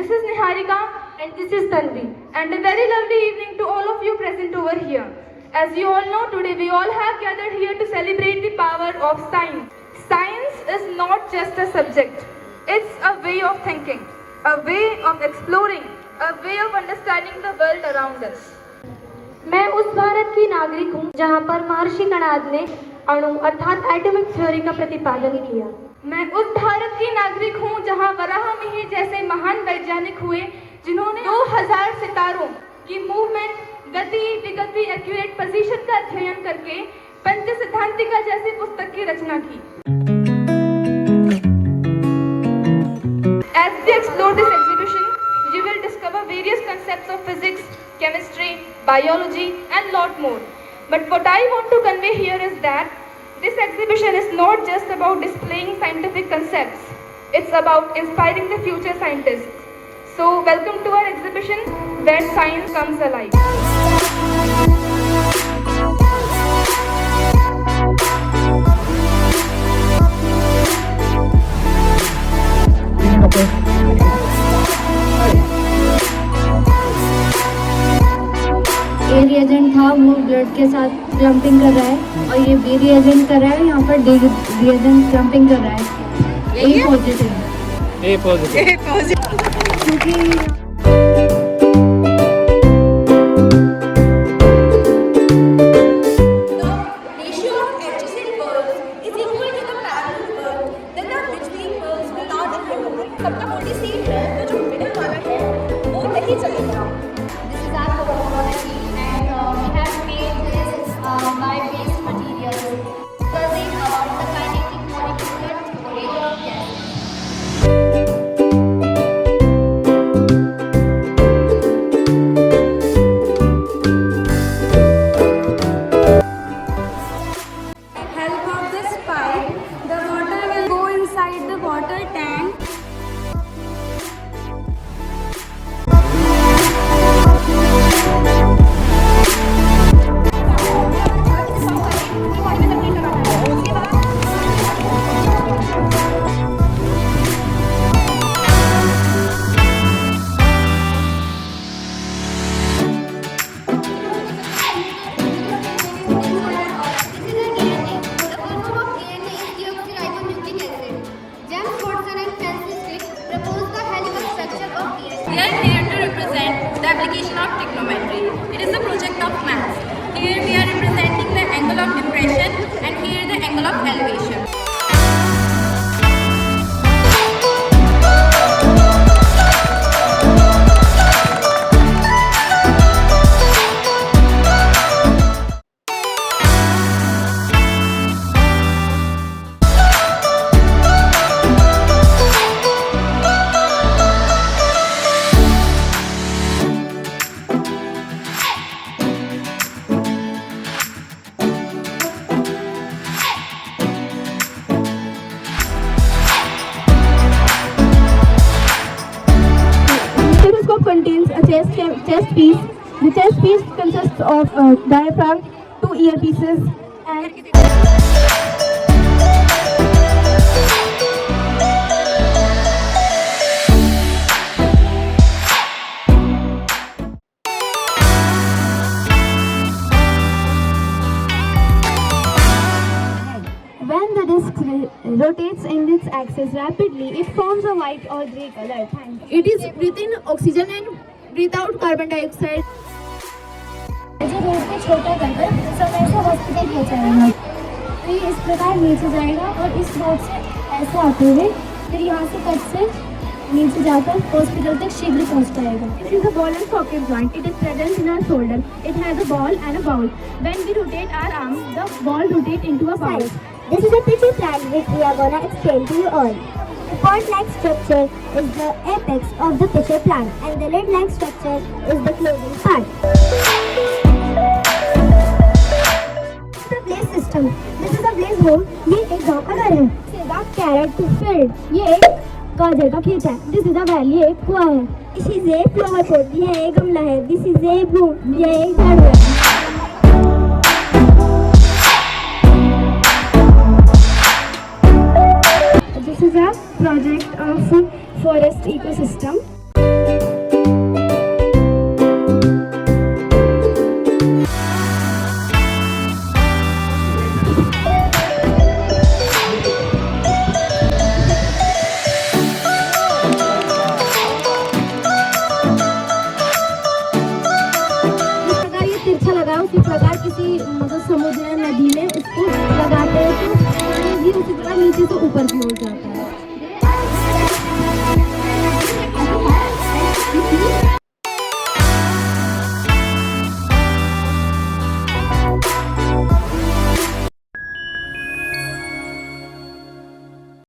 This is Niharika and this is Tanvi, and a very lovely evening to all of you present over here. As you all know, today we all have gathered here to celebrate the power of science. Science is not just a subject, it's a way of thinking, a way of exploring, a way of understanding the world around us. मैं उस भारत की नागरिक हूँ जहाँ पर महर्षि कणाद ने अणु अर्थात एटॉमिक थ्योरी का प्रतिपादन किया। मैं उस भारत की नागरिक हूँ जहाँ वराहमिहिर जैसे महान वैज्ञानिक हुए जिन्होंने 2000 सितारों की मूवमेंट, गति, विगति, एक्यूरेट पोजीशन का अध्ययन करके पंच सिद्धांतिका जैसी पुस्तक की रचना की। As we explore this exhibition, you will discover various concepts of physics, chemistry, biology, and lot more. But what I want to convey here is that this exhibition is not just about displaying scientific concepts. It's about inspiring the future scientists. So, welcome to our exhibition where science comes alive. A reagent था वो blood के साथ jumping कर रहा है और ये B reagent कर रहा है, यहाँ पर डी रिएजेंट जंपिंग कर रहा है। ए पॉजिटिव क्योंकि We are here to represent the application of trigonometry. It is a project of maths. Here we are representing the angle of depression and here the angle of elevation. Contains a chest piece. The chest piece consists of a diaphragm, two earpieces, and when the disc rotates in its axis rapidly, it forms a white or grey color. It is breathe in oxygen and breathe out carbon dioxide. मुझे road पे छोटा करकर समय से hospital पहुंचाएगा। तो ये इस प्रकार नीचे जाएगा और इस रोड से ऐसे आते हुए फिर यहाँ से कट से नीचे जाकर हॉस्पिटल तक शीघ्र पहुंच जाएगा। It is a ball and socket joint. It is present in our shoulder. It has a ball and a bowl. When we rotate our arm, the ball rotates into a bowl. This is a Pitcher plant which we are gonna explain to you all. The pod-like structure is the apex of the Pitcher plant and the lid-like structure is the closing part. The blaze system. This is a blaze home. ये एक गाँव का घर है. This is a carrot field. ये एक गाजर का खेत है. This is a valley. ये एक कुआं है. This is a flower pot. ये एक गमला है. This is a broom. ये एक झाड़ू है. This is a project of forest ecosystem. उसी प्रकार किसी मतलब समुद्र या नदी में उसको लगाते हैं तो पानी भी उसी प्रकार नीचे से ऊपर की ओर जाता है।